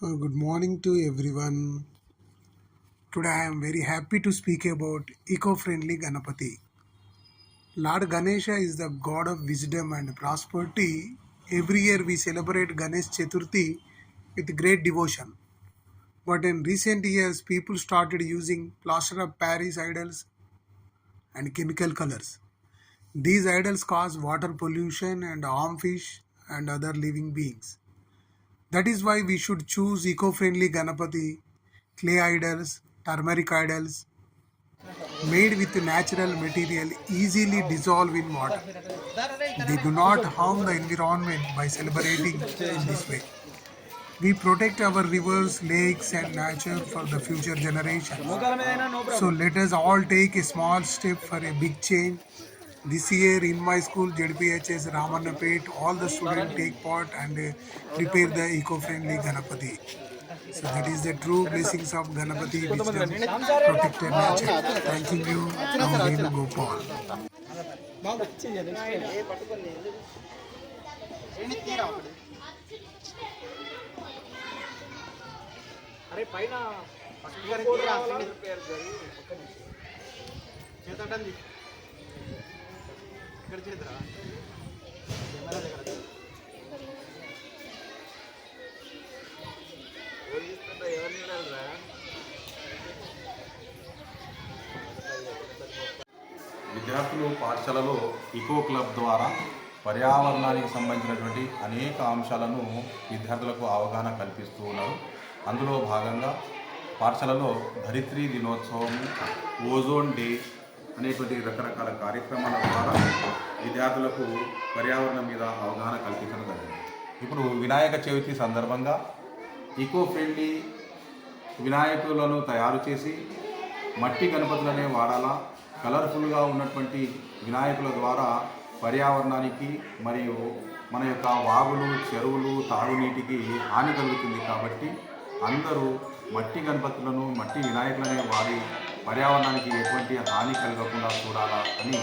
Good morning to everyone. Today I am very happy to speak about eco-friendly Ganapati. Lord Ganesha is the god of wisdom and prosperity. Every year we celebrate Ganesh Chaturthi with great devotion. But in recent years, people started using plaster of Paris idols and chemical colors. These idols cause water pollution and harm fish and other living beings. That is why we should choose eco-friendly Ganapati, clay idols, turmeric idols, made with natural material easily dissolve in water. They do not harm the environment by celebrating in this way. We protect our rivers, lakes, and nature for the future generations. So let us all take a small step for a big change. This year in my school, JDPHS Ramannapet, all the students take part and prepare the eco-friendly Ganapati. So that is the true blessings of Ganapati wisdom, protected nature. Thank you from Venu Gopal. అరే పైన చేతండి ఇక్కడ చేతురా camera దగ్గర ఎవరిని రా విద్యార్థులు పాఠశాలలో ఇకో club ద్వారా పర్యావరణానికి సంబంధించినటువంటి అనేక అంశాలను విద్యార్థులకు అవగాహన కల్పిస్తూ ఉన్నారు. అందులో భాగంగా పాఠశాలలో ధరిత్రి దినోత్సవం, ఓజోన్ డే అనేటువంటి రకరకాల కార్యక్రమాల ద్వారా విద్యార్థులకు పర్యావరణం మీద అవగాహన కల్పించడం జరిగింది. ఇప్పుడు వినాయక చవితి సందర్భంగా ఈకో ఫ్రెండ్లీ వినాయకులను తయారు చేసి మట్టి గణపతులనే వాడాలా, కలర్ఫుల్గా ఉన్నటువంటి వినాయకుల ద్వారా పర్యావరణానికి మరియు మన యొక్క వాగులు, చెరువులు, తాగునీటికి హాని కలుగుతుంది. కాబట్టి అందరూ మట్టి గణపతులను, మట్టి వినాయకులనే వాడి పర్యావరణానికి ఎటువంటి హాని కలగకుండా చూడాలా అని